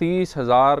30,000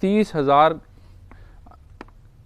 30,000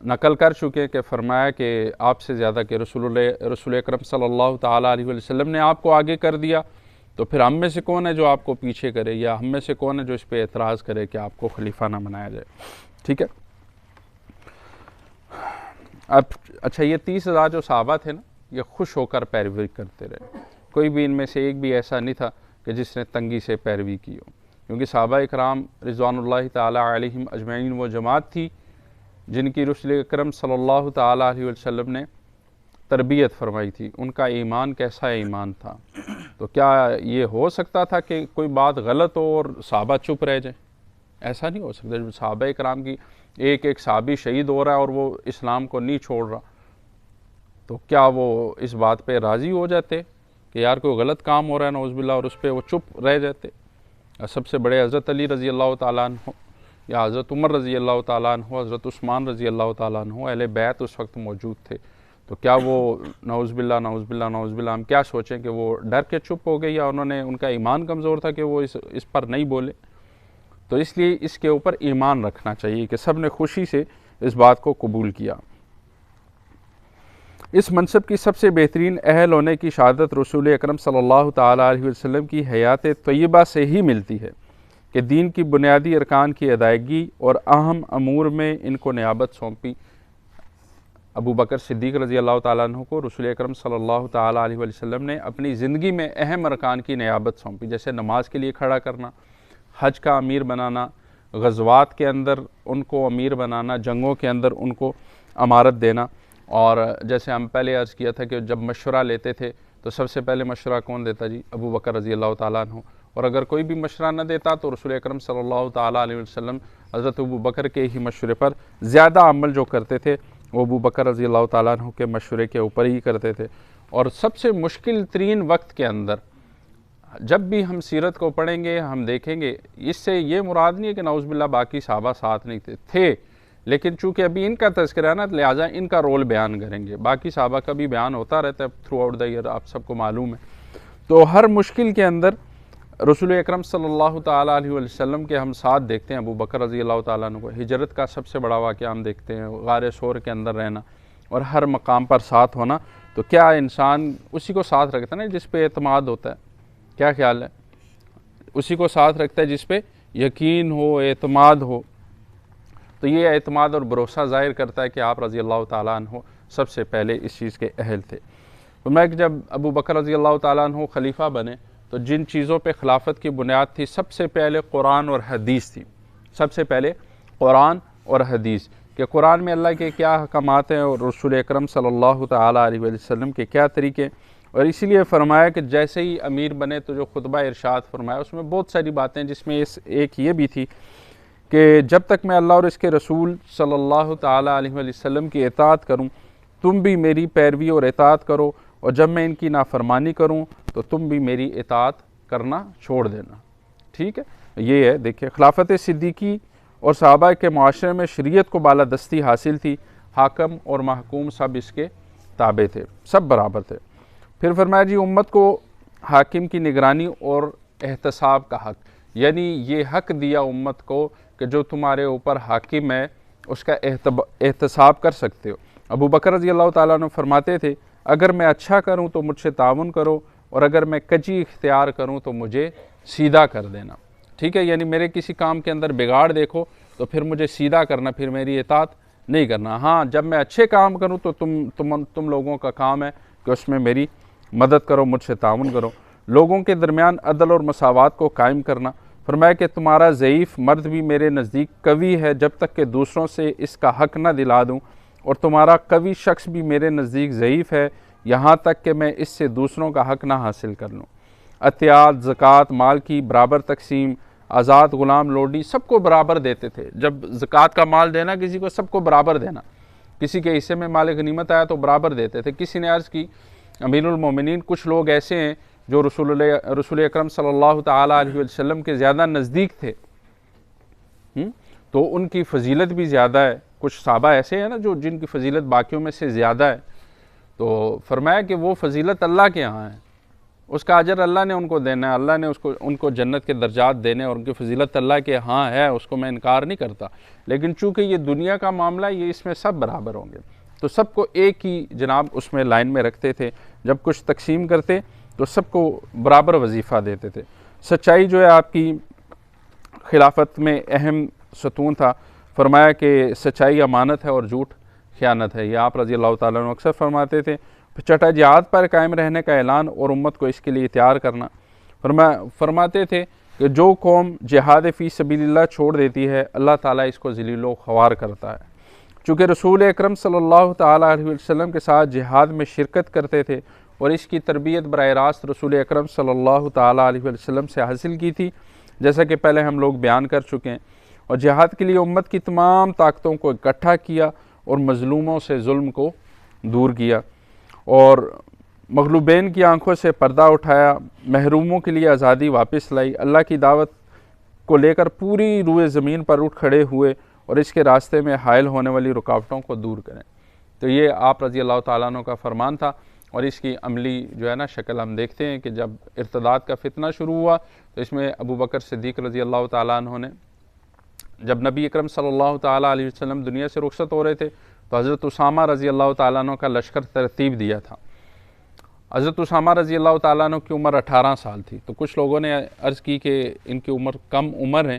نقل کر چکے کہ فرمایا کہ آپ سے زیادہ کہ رسول اکرم صلی اللہ تعالیٰ علیہ وسلم نے آپ کو آگے کر دیا، تو پھر ہم میں سے کون ہے جو آپ کو پیچھے کرے، یا ہم میں سے کون ہے جو اس پہ اعتراض کرے کہ آپ کو خلیفہ نہ بنایا جائے. ٹھیک ہے. اب اچھا، یہ 30,000 جو صحابہ تھے نا، یہ خوش ہو کر پیروی کرتے رہے. کوئی بھی ان میں سے ایک بھی ایسا نہیں تھا کہ جس نے تنگی سے پیروی کی ہو، کیونکہ صحابہ اکرام رضوان اللہ تعالیٰ علیہم اجمعین وہ جماعت تھی جن کی رسول اکرم صلی اللہ تعالیٰ علیہ وسلم نے تربیت فرمائی تھی. ان کا ایمان کیسا ایمان تھا. تو کیا یہ ہو سکتا تھا کہ کوئی بات غلط ہو اور صحابہ چپ رہ جائیں؟ ایسا نہیں ہو سکتا. جب صحابہ اکرام کی ایک صحابی شہید ہو رہا ہے اور وہ اسلام کو نہیں چھوڑ رہا، تو کیا وہ اس بات پہ راضی ہو جاتے کہ یار کوئی غلط کام ہو رہا ہے نعوذ باللہ، اور اس پہ وہ چپ رہ جاتے؟ سب سے بڑے حضرت علی رضی اللہ تعالیٰ عنہ، یا حضرت عمر رضی اللہ تعالیٰ عنہ، حضرت عثمان رضی اللہ تعالیٰ عنہ، اہل بیت اس وقت موجود تھے. تو کیا وہ نعوذ باللہ نعوذ باللہ نعوذ باللہ ہم کیا سوچیں کہ وہ ڈر کے چپ ہو گئے، یا انہوں نے ان کا ایمان کمزور تھا کہ وہ اس پر نہیں بولے؟ تو اس لیے اس کے اوپر ایمان رکھنا چاہیے کہ سب نے خوشی سے اس بات کو قبول کیا. اس منصب کی سب سے بہترین اہل ہونے کی شہادت رسول اکرم صلی اللہ تعالیٰ علیہ وسلم کی حیات طیبہ سے ہی ملتی ہے کہ دین کی بنیادی ارکان کی ادائیگی اور اہم امور میں ان کو نیابت سونپی. ابو بکر صدیق رضی اللہ تعالیٰ عنہ کو رسول اکرم صلی اللہ تعالیٰ علیہ وسلم نے اپنی زندگی میں اہم ارکان کی نیابت سونپی، جیسے نماز کے لیے کھڑا کرنا، حج کا امیر بنانا، غزوات کے اندر ان کو امیر بنانا، جنگوں کے اندر ان کو امارت دینا. اور جیسے ہم پہلے عرض کیا تھا کہ جب مشورہ لیتے تھے تو سب سے پہلے مشورہ کون دیتا جی؟ ابو بکر رضی اللہ تعالیٰ عنہ. اور اگر کوئی بھی مشورہ نہ دیتا تو رسول اکرم صلی اللہ تعالیٰ علیہ وسلم حضرت ابو بکر کے ہی مشورے پر زیادہ عمل جو کرتے تھے وہ ابو بکر رضی اللہ تعالیٰ عنہ کے مشورے کے اوپر ہی کرتے تھے. اور سب سے مشکل ترین وقت کے اندر جب بھی ہم سیرت کو پڑھیں گے ہم دیکھیں گے، اس سے یہ مراد نہیں ہے کہ نعوذ باللہ باقی صحابہ ساتھ نہیں تھے، لیکن چونکہ ابھی ان کا تذکرہ ہے نا، لہٰذا ان کا رول بیان کریں گے. باقی صحابہ کا بھی بیان ہوتا رہتا ہے تھرو آؤٹ دا ایئر، آپ سب کو معلوم ہے. تو ہر مشکل کے اندر رسول اکرم صلی اللہ تعالیٰ علیہ وسلم کے ہم ساتھ دیکھتے ہیں. ابو بکر رضی اللہ تعالیٰ عنہ کو ہجرت کا سب سے بڑا واقعہ ہم دیکھتے ہیں، غار ثور کے اندر رہنا اور ہر مقام پر ساتھ ہونا. تو کیا انسان اسی کو ساتھ رکھتا ہے نا جس پہ اعتماد ہوتا ہے؟ کیا خیال ہے؟ اسی کو ساتھ رکھتا ہے جس پہ یقین ہو، اعتماد ہو. تو یہ اعتماد اور بھروسہ ظاہر کرتا ہے کہ آپ رضی اللہ تعالیٰ عنہ سب سے پہلے اس چیز کے اہل تھے. تو میں جب ابو بکر رضی اللہ تعالیٰ عنہ خلیفہ بنے تو جن چیزوں پہ خلافت کی بنیاد تھی، سب سے پہلے قرآن اور حدیث تھی. سب سے پہلے قرآن اور حدیث، کہ قرآن میں اللہ کے کیا احکامات ہیں اور رسول اکرم صلی اللہ تعالیٰ علیہ وسلم کے کیا طریقے. اور اسی لیے فرمایا کہ جیسے ہی امیر بنے تو جو خطبہ ارشاد فرمایا اس میں بہت ساری باتیں، جس میں ایک یہ بھی تھی کہ جب تک میں اللہ اور اس کے رسول صلی اللہ تعالیٰ علیہ وسلم کی اطاعت کروں تم بھی میری پیروی اور اطاعت کرو، اور جب میں ان کی نافرمانی کروں تو تم بھی میری اطاعت کرنا چھوڑ دینا. ٹھیک ہے، یہ ہے. دیکھیں، خلافت صدیقی اور صحابہ کے معاشرے میں شریعت کو بالادستی حاصل تھی. حاکم اور محکوم سب اس کے تابع تھے، سب برابر تھے. پھر فرمایا جی امت کو حاکم کی نگرانی اور احتساب کا حق، یعنی یہ حق دیا امت کو کہ جو تمہارے اوپر حاکم ہے اس کا احتساب کر سکتے ہو. ابو بکر رضی اللہ تعالیٰ عنہ فرماتے تھے اگر میں اچھا کروں تو مجھ سے تعاون کرو، اور اگر میں کجی اختیار کروں تو مجھے سیدھا کر دینا. ٹھیک ہے، یعنی میرے کسی کام کے اندر بگاڑ دیکھو تو پھر مجھے سیدھا کرنا، پھر میری اطاعت نہیں کرنا. ہاں جب میں اچھے کام کروں تو تم لوگوں کا کام ہے کہ اس میں میری مدد کرو، مجھ سے تعاون کرو. لوگوں کے درمیان عدل اور مساوات کو قائم کرنا. فرمایا کہ تمہارا ضعیف مرد بھی میرے نزدیک قوی ہے جب تک کہ دوسروں سے اس کا حق نہ دلا دوں، اور تمہارا قوی شخص بھی میرے نزدیک ضعیف ہے یہاں تک کہ میں اس سے دوسروں کا حق نہ حاصل کر لوں. عطیات، زکوٰۃ، مال کی برابر تقسیم، آزاد غلام لوڈی سب کو برابر دیتے تھے. جب زکوٰۃ کا مال دینا کسی کو، سب کو برابر دینا. کسی کے حصے میں مال غنیمت آیا تو برابر دیتے تھے. کسی نے عرض کی امیر المومنین کچھ لوگ ایسے ہیں جو رسول اکرم صلی اللہ تعالیٰ علیہ وسلم کے زیادہ نزدیک تھے، تو ان کی فضیلت بھی زیادہ ہے. کچھ صحابہ ایسے ہیں نا جن کی فضیلت باقیوں میں سے زیادہ ہے. تو فرمایا کہ وہ فضیلت اللہ کے ہاں ہے. اس کا اجر اللہ نے ان کو دینا ہے، اللہ نے ان کو جنت کے درجات دینے اور ان کی فضیلت اللہ کے ہاں ہے، اس کو میں انکار نہیں کرتا، لیکن چونکہ یہ دنیا کا معاملہ، یہ اس میں سب برابر ہوں گے، تو سب کو ایک ہی جناب اس میں لائن میں رکھتے تھے، جب کچھ تقسیم کرتے تو سب کو برابر وظیفہ دیتے تھے۔ سچائی جو ہے آپ کی خلافت میں اہم ستون تھا، فرمایا کہ سچائی امانت ہے اور جھوٹ خیانت ہے، یہ آپ رضی اللہ تعالیٰ عنہ اکثر فرماتے تھے۔ چھٹا، جہاد پر قائم رہنے کا اعلان اور امت کو اس کے لیے تیار کرنا، فرماتے تھے کہ جو قوم جہاد فی سبیل اللہ چھوڑ دیتی ہے، اللہ تعالیٰ اس کو ذلیل و خوار کرتا ہے۔ چونکہ رسول اکرم صلی اللہ تعالیٰ علیہ وسلم کے ساتھ جہاد میں شرکت کرتے تھے اور اس کی تربیت براہ راست رسول اکرم صلی اللہ تعالیٰ علیہ وسلم سے حاصل کی تھی، جیسا کہ پہلے ہم لوگ بیان کر چکے ہیں، اور جہاد کے لیے امت کی تمام طاقتوں کو اکٹھا کیا اور مظلوموں سے ظلم کو دور کیا اور مغلوبین کی آنکھوں سے پردہ اٹھایا، محروموں کے لیے آزادی واپس لائی، اللہ کی دعوت کو لے کر پوری روئے زمین پر اٹھ کھڑے ہوئے اور اس کے راستے میں حائل ہونے والی رکاوٹوں کو دور کریں۔ تو یہ آپ رضی اللہ تعالیٰ عنہ کا فرمان تھا، اور اس کی عملی جو ہے نا شکل ہم دیکھتے ہیں کہ جب ارتداد کا فتنہ شروع ہوا تو اس میں ابو بکر صدیق رضی اللہ تعالیٰ عنہ نے، جب نبی اکرم صلی اللہ تعالیٰ علیہ وسلم دنیا سے رخصت ہو رہے تھے تو حضرت اسامہ رضی اللہ تعالیٰ عنہ کا لشکر ترتیب دیا تھا۔ حضرت اسامہ رضی اللہ تعالیٰ عنہ کی عمر 18 سال تھی، تو کچھ لوگوں نے عرض کی کہ ان کی عمر کم عمر ہے،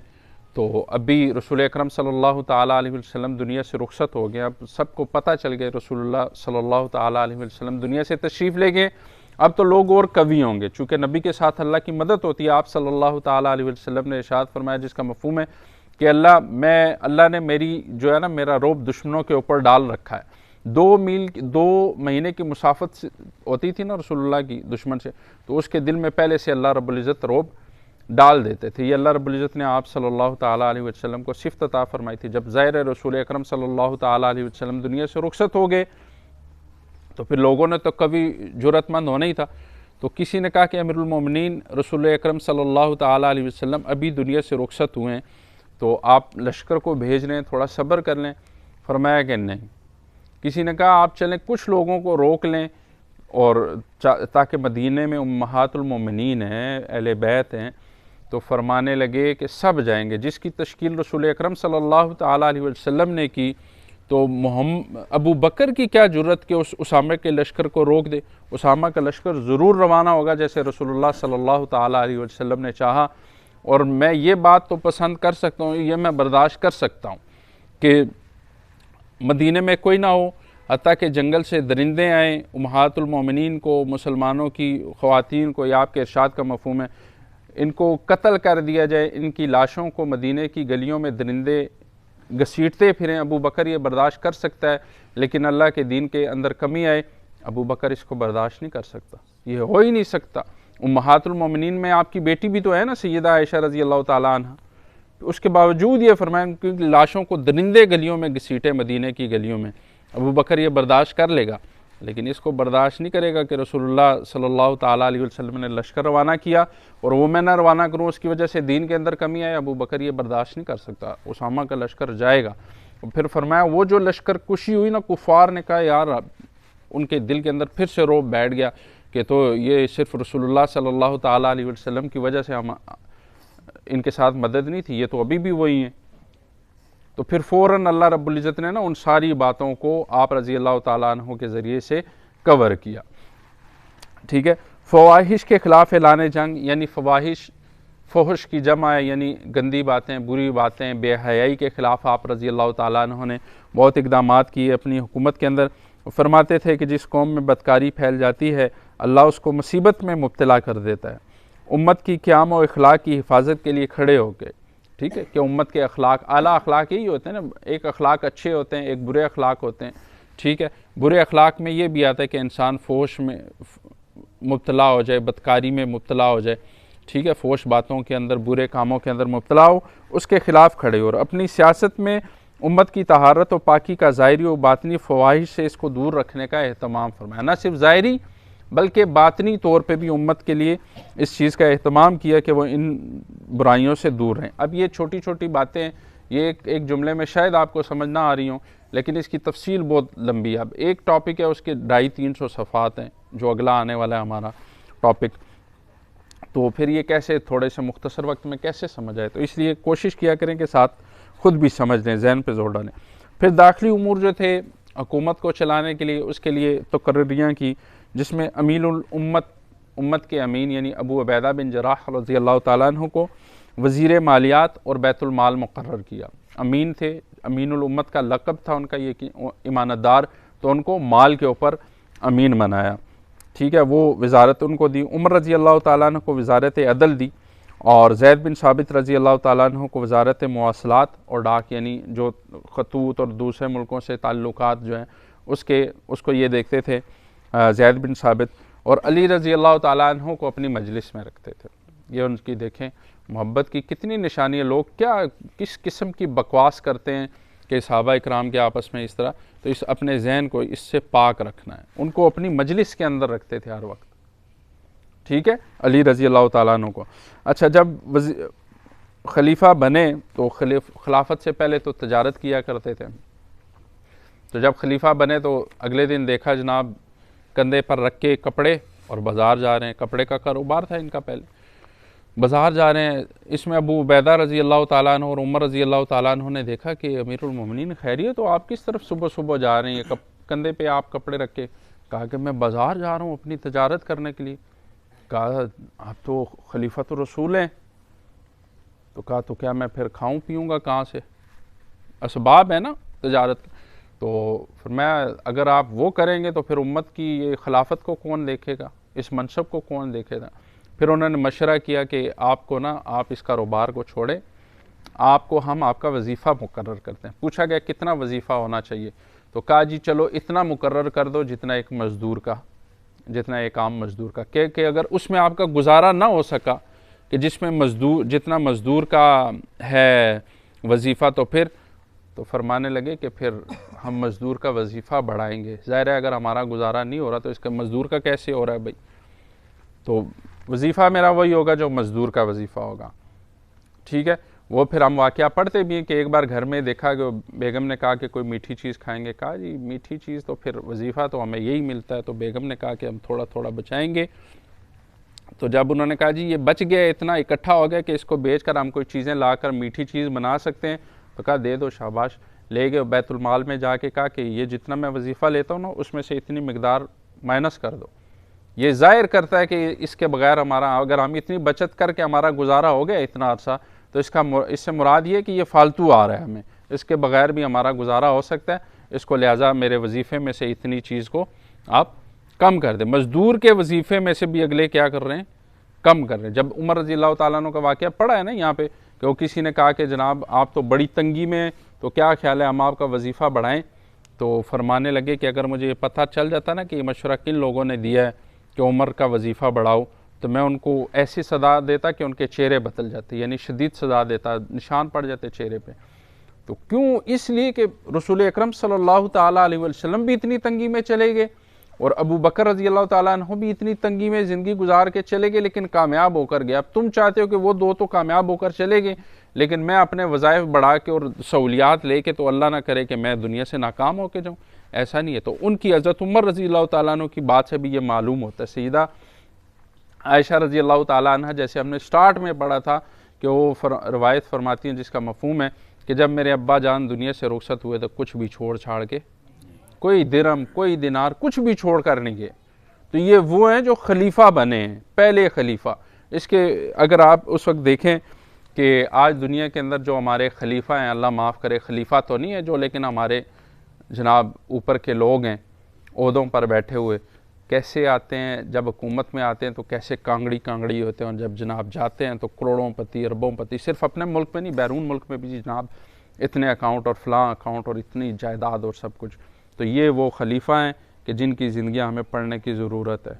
تو ابھی رسول اکرم صلی اللہ تعالیٰ علیہ وسلم دنیا سے رخصت ہو گئے، اب سب کو پتہ چل گئے رسول اللہ صلی اللہ تعالیٰ علیہ وسلم دنیا سے تشریف لے گئے، اب تو لوگ اور قوی ہوں گے، چونکہ نبی کے ساتھ اللہ کی مدد ہوتی ہے۔ آپ صلی اللہ تعالیٰ علیہ وسلم نے ارشاد فرمایا جس کا مفہوم ہے کہ اللہ نے میری جو ہے نا میرا رعب دشمنوں کے اوپر ڈال رکھا ہے۔ 2 مہینے کی مسافت ہوتی تھی نا رسول اللہ کی دشمن سے، تو اس کے دل میں پہلے سے اللہ رب العزت رعب ڈال دیتے تھے۔ یہ اللہ رب العزت نے آپ صلی اللہ تعالیٰ علیہ وسلم کو صفت عطا فرمائی تھی۔ جب ظاہر رسول اکرم صلی اللہ تعالیٰ علیہ وسلم دنیا سے رخصت ہو گئے تو پھر لوگوں نے تو کبھی جرأت مند ہونا ہی تھا، تو کسی نے کہا کہ امیر المومنین رسول اکرم صلی اللہ تعالیٰ علیہ وسلم ابھی دنیا سے رخصت ہوئے ہیں، تو آپ لشکر کو بھیج لیں، تھوڑا صبر کر لیں۔ فرمایا کہ نہیں۔ کسی نے کہا آپ چلیں کچھ لوگوں کو روک لیں، اور تاکہ مدینے میں امہات المومنین ہیں، اہل بیت ہیں، تو فرمانے لگے کہ سب جائیں گے۔ جس کی تشکیل رسول اکرم صلی اللہ تعالیٰ علیہ وسلم نے کی، تو ابو بکر کی کیا جرت کہ اس اسامہ کے لشکر کو روک دے؟ اسامہ کا لشکر ضرور روانہ ہوگا جیسے رسول اللہ صلی اللہ تعالیٰ علیہ وسلم نے چاہا، اور میں یہ بات تو پسند کر سکتا ہوں، یہ میں برداشت کر سکتا ہوں کہ مدینے میں کوئی نہ ہو، حتیٰ کہ جنگل سے درندے آئیں، امہات المومنین کو، مسلمانوں کی خواتین کو، یہ آپ کے ارشاد کا مفہوم ہے، ان کو قتل کر دیا جائے، ان کی لاشوں کو مدینے کی گلیوں میں درندے گھسیٹتے پھریں، ابو بکر یہ برداشت کر سکتا ہے، لیکن اللہ کے دین کے اندر کمی آئے، ابو بکر اس کو برداشت نہیں کر سکتا، یہ ہو ہی نہیں سکتا۔ امہات المومنین میں آپ کی بیٹی بھی تو ہے نا سیدہ عائشہ رضی اللہ تعالیٰ عنہ، اس کے باوجود یہ فرمایا کیونکہ لاشوں کو درندے گلیوں میں گھسیٹے مدینے کی گلیوں میں، ابو بکر یہ برداشت کر لے گا، لیکن اس کو برداشت نہیں کرے گا کہ رسول اللہ صلی اللہ تعالیٰ علیہ وسلم نے لشکر روانہ کیا اور وہ میں نہ روانہ کروں، اس کی وجہ سے دین کے اندر کمی آئے۔ ابو بکر یہ برداشت نہیں کر سکتا، اسامہ کا لشکر جائے گا۔ پھر فرمایا وہ جو لشکر کشی ہوئی نا، کفار نے کہا یار، ان کے دل کے اندر پھر سے رعب بیٹھ گیا کہ تو یہ صرف رسول اللہ صلی اللہ تعالیٰ علیہ وسلم کی وجہ سے ہم ان کے ساتھ مدد نہیں تھی، یہ تو ابھی بھی وہی ہیں۔ تو پھر فوراً اللہ رب العزت نے نا ان ساری باتوں کو آپ رضی اللہ تعالیٰ عنہ کے ذریعے سے کور کیا، ٹھیک ہے۔ فواحش کے خلاف اعلان جنگ، یعنی فحش کی جمع ہے، یعنی گندی باتیں، بری باتیں، بے حیائی کے خلاف آپ رضی اللہ تعالیٰ عنہ نے بہت اقدامات کیے اپنی حکومت کے اندر۔ فرماتے تھے کہ جس قوم میں بدکاری پھیل جاتی ہے اللہ اس کو مصیبت میں مبتلا کر دیتا ہے۔ امت کی قیام و اخلاق کی حفاظت کے لیے کھڑے ہو کے، ٹھیک ہے، کہ امت کے اخلاق، اعلیٰ اخلاق یہی ہوتے ہیں نا، ایک اخلاق اچھے ہوتے ہیں، ایک برے اخلاق ہوتے ہیں، ٹھیک ہے۔ برے اخلاق میں یہ بھی آتا ہے کہ انسان فحش میں مبتلا ہو جائے، بدکاری میں مبتلا ہو جائے، ٹھیک ہے، فحش باتوں کے اندر، برے کاموں کے اندر مبتلا ہو، اس کے خلاف کھڑے ہو، اور اپنی سیاست میں امت کی طہارت و پاکی کا ظاہری و باطنی فواہش سے اس کو دور رکھنے کا اہتمام فرمایا۔ نہ صرف ظاہری بلکہ باطنی طور پہ بھی امت کے لیے اس چیز کا اہتمام کیا کہ وہ ان برائیوں سے دور رہیں۔ اب یہ چھوٹی چھوٹی باتیں، یہ ایک جملے میں شاید آپ کو سمجھ نہ آ رہی ہوں، لیکن اس کی تفصیل بہت لمبی ہے۔ اب ایک ٹاپک ہے، اس کے 250-300 صفحات ہیں، جو اگلا آنے والا ہے ہمارا ٹاپک، تو پھر یہ کیسے تھوڑے سے مختصر وقت میں کیسے سمجھ آئے؟ تو اس لیے کوشش کیا کریں کہ ساتھ خود بھی سمجھ لیں، ذہن پہ زور ڈالیں۔ پھر داخلی امور جو تھے حکومت کو چلانے کے لیے، اس کے لیے تقرریاں کی، جس میں امین امت کے امین یعنی ابو عبیدہ بن جراح رضی اللہ تعالیٰ عنہ کو وزیر مالیات اور بیت المال مقرر کیا۔ امین تھے، امین الامت کا لقب تھا ان کا یہ کہ امانت دار، تو ان کو مال کے اوپر امین بنایا، ٹھیک ہے، وہ وزارت ان کو دی۔ عمر رضی اللہ تعالیٰ عنہ کو وزارت عدل دی، اور زید بن ثابت رضی اللہ تعالیٰ عنہ کو وزارت مواصلات اور ڈاک، یعنی جو خطوط اور دوسرے ملکوں سے تعلقات جو ہیں اس کو یہ دیکھتے تھے زید بن ثابت، اور علی رضی اللہ تعالیٰ عنہ کو اپنی مجلس میں رکھتے تھے۔ یہ ان کی دیکھیں محبت کی کتنی نشانی ہے۔ لوگ کس قسم کی بکواس کرتے ہیں کہ صحابہ اکرام کے آپس میں اس طرح، تو اس اپنے ذہن کو اس سے پاک رکھنا ہے۔ ان کو اپنی مجلس کے اندر رکھتے تھے ہر وقت، ٹھیک ہے، علی رضی اللہ تعالیٰ عنہ کو۔ اچھا، جب خلیفہ بنے تو خلافت سے پہلے تو تجارت کیا کرتے تھے، تو جب خلیفہ بنے تو اگلے دن دیکھا جناب کندھے پر رکھ کے کپڑے اور بازار جا رہے ہیں، کپڑے کا کاروبار تھا ان کا پہلے، بازار جا رہے ہیں۔ اس میں ابو عبیدہ رضی اللہ تعالیٰ عنہ اور عمر رضی اللہ تعالیٰ عنہ نے دیکھا کہ امیر المومنین خیریت، تو آپ کس طرف صبح صبح جا رہے ہیں، کندھے پہ آپ کپڑے رکھ کے؟ کہا کہ میں بازار جا رہا ہوں اپنی تجارت کرنے کے لیے۔ کہا آپ تو خلیفۃ الرسول ہیں، تو کہا تو کیا میں پھر کھاؤں پیوں گا کہاں سے؟ اسباب ہے نا تجارت کے۔ تو فرمایا اگر آپ وہ کریں گے تو پھر امت کی یہ خلافت کو کون دیکھے گا، اس منصب کو کون دیکھے گا؟ پھر انہوں نے مشورہ کیا کہ آپ کو آپ اس کاروبار کو چھوڑیں، ہم آپ کا وظیفہ مقرر کرتے ہیں۔ پوچھا گیا کتنا وظیفہ ہونا چاہیے؟ تو کہا جی چلو اتنا مقرر کر دو جتنا ایک عام مزدور کا، کہ اگر اس میں آپ کا گزارا نہ ہو سکا کہ جس میں جتنا مزدور کا ہے وظیفہ، تو فرمانے لگے کہ پھر ہم مزدور کا وظیفہ بڑھائیں گے۔ ظاہر ہے اگر ہمارا گزارا نہیں ہو رہا تو اس کا مزدور کا کیسے ہو رہا ہے بھائی؟ تو وظیفہ میرا وہی ہوگا جو مزدور کا وظیفہ ہوگا، ٹھیک ہے۔ وہ پھر ہم واقعہ پڑھتے بھی ہیں کہ ایک بار گھر میں دیکھا کہ بیگم نے کہا کہ کوئی میٹھی چیز کھائیں گے، کہا جی میٹھی چیز تو پھر وظیفہ تو ہمیں یہی ملتا ہے، تو بیگم نے کہا کہ ہم تھوڑا تھوڑا بچائیں گے۔ تو جب انہوں نے کہا جی یہ بچ گیا، اتنا اکٹھا ہو گیا کہ اس کو بیچ کر ہم کوئی چیزیں لا کر میٹھی چیز بنا سکتے ہیں، تو کہا دے دو، شاباش۔ لے گئے بیت المال میں جا کے کہا کہ یہ جتنا میں وظیفہ لیتا ہوں نا اس میں سے اتنی مقدار مائنس کر دو۔ یہ ظاہر کرتا ہے کہ اس کے بغیر اگر ہم اتنی بچت کر کے ہمارا گزارا ہو گیا اتنا عرصہ، تو اس سے مراد یہ کہ یہ فالتو آ رہا ہے ہمیں، اس کے بغیر بھی ہمارا گزارا ہو سکتا ہے، اس کو لہٰذا میرے وظیفے میں سے اتنی چیز کو آپ کم کر دیں۔ مزدور کے وظیفے میں سے بھی اگلے کیا کر رہے ہیں؟ کم کر رہے ہیں۔ جب عمر رضی اللہ تعالیٰ عنہ کا واقعہ پڑھا ہے نا یہاں پہ کہ وہ کسی نے کہا کہ جناب آپ تو بڑی تنگی میں، تو کیا خیال ہے ہم آپ کا وظیفہ بڑھائیں؟ تو فرمانے لگے کہ اگر مجھے یہ پتہ چل جاتا نا کہ یہ مشورہ کن لوگوں نے دیا ہے کہ عمر کا وظیفہ بڑھاؤ، تو میں ان کو ایسی سزا دیتا کہ ان کے چہرے بدل جاتے، یعنی شدید سزا دیتا، نشان پڑ جاتے چہرے پہ۔ تو کیوں؟ اس لیے کہ رسول اکرم صلی اللہ تعالیٰ علیہ وسلم بھی اتنی تنگی میں چلے گئے، اور ابو بکر رضی اللہ تعالیٰ عنہ بھی اتنی تنگی میں زندگی گزار کے چلے گئے، لیکن کامیاب ہو کر گئے۔ اب تم چاہتے ہو کہ وہ دو تو کامیاب ہو کر چلے گئے، لیکن میں اپنے وظائف بڑھا کے اور سہولیات لے کے تو اللہ نہ کرے کہ میں دنیا سے ناکام ہو کے جاؤں، ایسا نہیں ہے۔ تو ان کی حضرت عمر رضی اللہ تعالیٰ عنہ کی بات سے بھی یہ معلوم ہوتا ہے۔ سیدہ عائشہ رضی اللہ تعالیٰ عنہ، جیسے ہم نے سٹارٹ میں پڑھا تھا کہ وہ روایت فرماتی ہیں جس کا مفہوم ہے کہ جب میرے ابا جان دنیا سے رخصت ہوئے تو کچھ بھی چھوڑ چھاڑ کے، کوئی درہم کوئی دینار کچھ بھی چھوڑ کر نہیں گئے۔ تو یہ وہ ہیں جو خلیفہ بنے ہیں، پہلے خلیفہ۔ اس کے اگر آپ اس وقت دیکھیں کہ آج دنیا کے اندر جو ہمارے خلیفہ ہیں، اللہ معاف کرے، خلیفہ تو نہیں ہے جو، لیکن ہمارے جناب اوپر کے لوگ ہیں عہدوں پر بیٹھے ہوئے، کیسے آتے ہیں، جب حکومت میں آتے ہیں تو کیسے کانگڑی ہوتے ہیں، اور جب جناب جاتے ہیں تو کروڑوں پتی اربوں پتی، صرف اپنے ملک میں نہیں بیرون ملک میں بھی جناب اتنے اکاؤنٹ اور فلاں اکاؤنٹ اور اتنی جائیداد اور سب کچھ۔ تو یہ وہ خلیفہ ہیں کہ جن کی زندگیاں ہمیں پڑھنے کی ضرورت ہے۔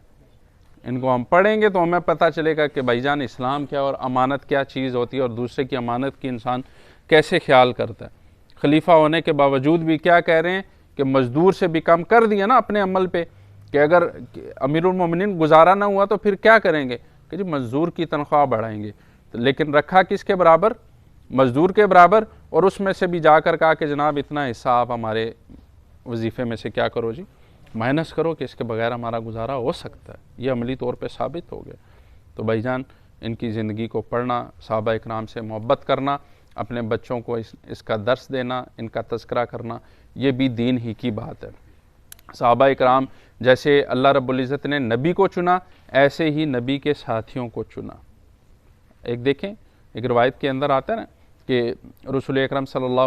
ان کو ہم پڑھیں گے تو ہمیں پتہ چلے گا کہ بھائی جان اسلام کیا اور امانت کیا چیز ہوتی ہے، اور دوسرے کی امانت کی انسان کیسے خیال کرتا ہے۔ خلیفہ ہونے کے باوجود بھی کیا کہہ رہے ہیں کہ مزدور سے بھی کم کر دیا نا اپنے عمل پہ، کہ اگر امیر المومنین گزارا نہ ہوا تو پھر کیا کریں گے کہ جی مزدور کی تنخواہ بڑھائیں گے، لیکن رکھا کس کے برابر؟ مزدور کے برابر، اور اس میں سے بھی جا کر کہا کہ جناب اتنا حصہ آپ ہمارے وظیفے میں سے کیا کرو جی مائنس کرو، کہ اس کے بغیر ہمارا گزارا ہو سکتا ہے۔ یہ عملی طور پہ ثابت ہو گیا۔ تو بھائی جان ان کی زندگی کو پڑھنا، صحابہ اکرام سے محبت کرنا، اپنے بچوں کو اس کا درس دینا، ان کا تذکرہ کرنا، یہ بھی دین ہی کی بات ہے۔ صحابہ اکرام جیسے اللہ رب العزت نے نبی کو چنا، ایسے ہی نبی کے ساتھیوں کو چنا۔ ایک دیکھیں، ایک روایت کے اندر آتا ہے نا کہ رسول اکرم صلی اللہ